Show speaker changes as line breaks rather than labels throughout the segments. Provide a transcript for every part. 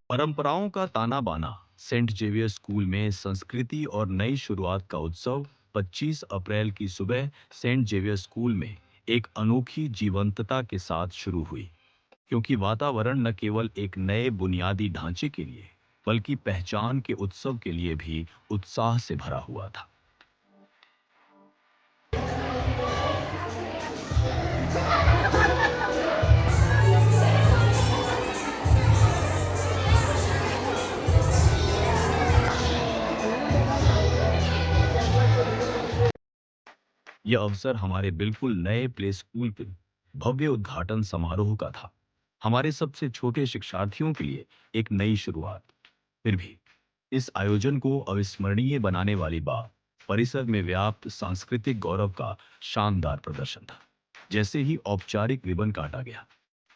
परंपराओं का ताना बाना। सेंट जेवियर स्कूल में संस्कृति और नई शुरुआत का उत्सव 25 अप्रैल की सुबह सेंट जेवियर स्कूल में एक अनोखी जीवंतता के साथ शुरू हुई, क्योंकि वातावरण न केवल एक नए बुनियादी ढांचे के लिए बल्कि पहचान के उत्सव के लिए भी उत्साह से भरा हुआ था। यह अवसर हमारे बिल्कुल नए प्ले स्कूल के भव्य उद्घाटन समारोह का था। हमारे सबसे छोटे शिक्षार्थियों के लिए एक नई शुरुआत। फिर भी इस आयोजन को अविस्मरणीय बनाने वाली बात परिसर में व्याप्त सांस्कृतिक गौरव का शानदार प्रदर्शन था। जैसे ही औपचारिक रिबन काटा गया,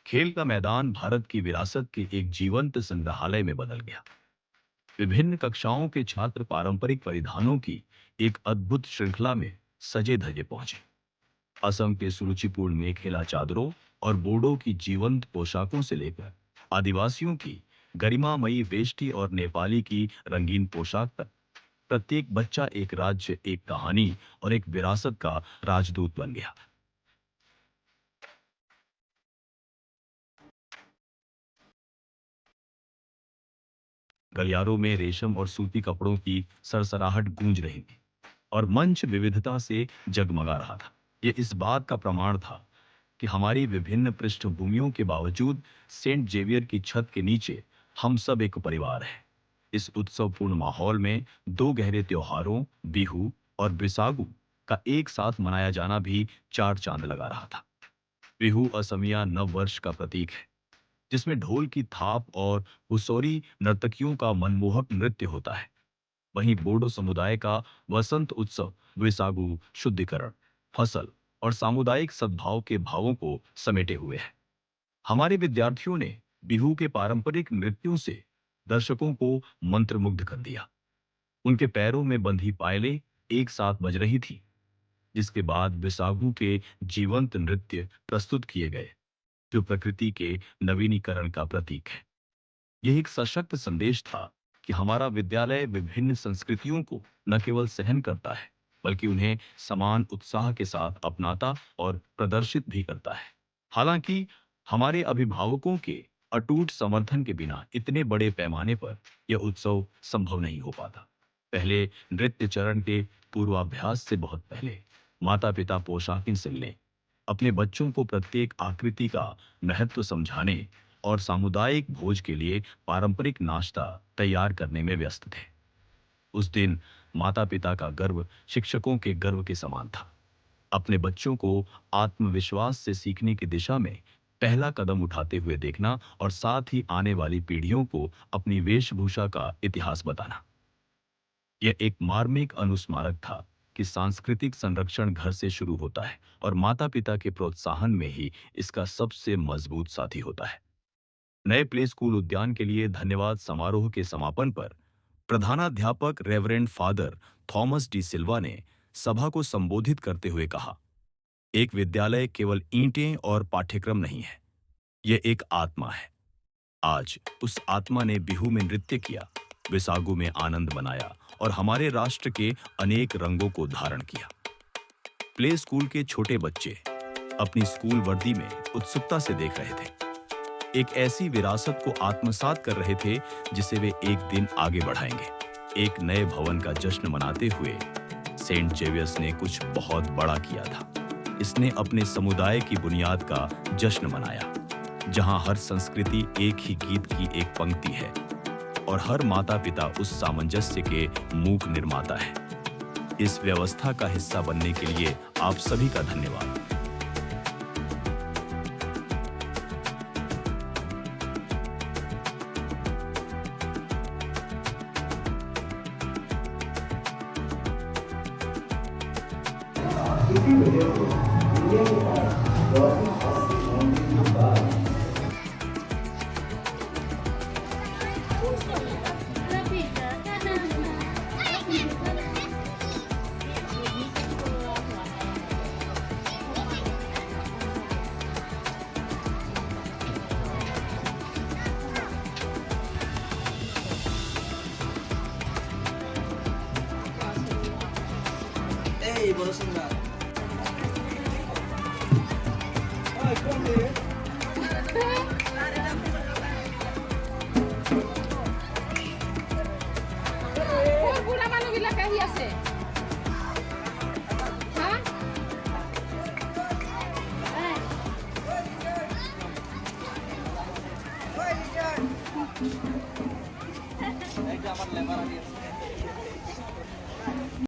खेल का मैदान भारत की विरासत के एक जीवंत संग्रहालय में बदल गया। विभिन्न कक्षाओं के छात्र पारंपरिक परिधानों की एक अद्भुत श्रृंखला में सजे धजे पहुंचे। असम के सुरुचिपूर्ण मेखेला चादरों और बोडो की जीवंत पोशाकों से लेकर आदिवासियों की गरिमामयी वेष्टी और नेपाली की रंगीन पोशाक तक, प्रत्येक बच्चा एक राज्य, एक कहानी और एक विरासत का राजदूत बन गया। गलियारों में रेशम और सूती कपड़ों की सरसराहट गूंज रही थी और मंच विविधता से जगमगा रहा था। ये इस बात का प्रमाण था कि हमारी विभिन्न पृष्ठभूमियों के बावजूद सेंट जेवियर की छत के नीचे हम सब एक परिवार हैं। इस उत्सवपूर्ण माहौल में दो गहरे त्योहारों, बिहू और बिसागु का एक साथ मनाया जाना भी चार चांद लगा रहा था। बिहू असमिया नव वर्ष का प्रतीक है, जिसमें ढोल की थाप और हुसोरी नर्तकियों का मनमोहक नृत्य होता है। वहीं बोडो समुदाय का वसंत उत्सव वेसागु शुद्धिकरण, फसल और सामुदायिक सद्भाव के भावों को समेटे हुए है। हमारे विद्यार्थियों ने बिहू के पारंपरिक नृत्यों से दर्शकों को मंत्रमुग्ध कर दिया। उनके पैरों में बंधी पायलें एक साथ बज रही थी, जिसके बाद बिसागु के जीवंत नृत्य प्रस्तुत किए गए, जो प्रकृति के नवीनीकरण का प्रतीक है। यह एक सशक्त संदेश था कि हमारा विद्यालय विभिन्न संस्कृतियों को न केवल सहन करता है, बल्कि उन्हें समान उत्साह के साथ अपनाता और प्रदर्शित भी करता है। हालांकि हमारे अभिभावकों के अटूट समर्थन के बिना इतने बड़े पैमाने पर यह उत्सव संभव नहीं हो पाता। पहले नृत्य चरण के पूर्वाभ्यास से बहुत पहले माता पिता पोशाकें सिलने, अपने बच्चों को प्रत्येक आकृति का महत्व समझाने और सामुदायिक भोज के लिए पारंपरिक नाश्ता तैयार करने में व्यस्त थे। उस दिन माता पिता का गर्व शिक्षकों के गर्व के समान था। अपने बच्चों को आत्मविश्वास से सीखने की दिशा में पहला कदम उठाते हुए देखना और साथ ही आने वाली पीढ़ियों को अपनी वेशभूषा का इतिहास बताना, यह एक मार्मिक अनुस्मारक था कि सांस्कृतिक संरक्षण घर से शुरू होता है और माता पिता के प्रोत्साहन में ही इसका सबसे मजबूत साथी होता है। नए प्ले स्कूल उद्यान के लिए धन्यवाद समारोह के समापन पर प्रधानाध्यापक रेवरेंड फादर थॉमस डी सिल्वा ने सभा को संबोधित करते हुए कहा, एक विद्यालय केवल ईंटें और पाठ्यक्रम नहीं है, यह एक आत्मा है। आज उस आत्मा ने बिहू में नृत्य किया, विसागु में आनंद मनाया और हमारे राष्ट्र के अनेक रंगों को धारण किया। प्ले स्कूल के छोटे बच्चे अपनी स्कूल वर्दी में उत्सुकता से देख रहे थे, एक ऐसी विरासत को आत्मसात कर रहे थे जिसे वे एक दिन आगे बढ़ाएंगे। एक नए भवन का जश्न मनाते हुए सेंट जेवियर्स ने कुछ बहुत बड़ा किया था। इसने अपने समुदाय की बुनियाद का जश्न मनाया, जहां हर संस्कृति एक ही गीत की एक पंक्ति है और हर माता पिता उस सामंजस्य के मूक निर्माता है। इस व्यवस्था का हिस्सा बनने के लिए आप सभी का धन्यवाद।
किसी वीडियो को इंडिया के पास गवर्नमेंट हाउस की बाउंड्री के बाद
বড় সিংহা
ওর বুড়া মানুষগুলা কাহি আছে হ্যাঁ
এই যে আমার লেবার আনি আছে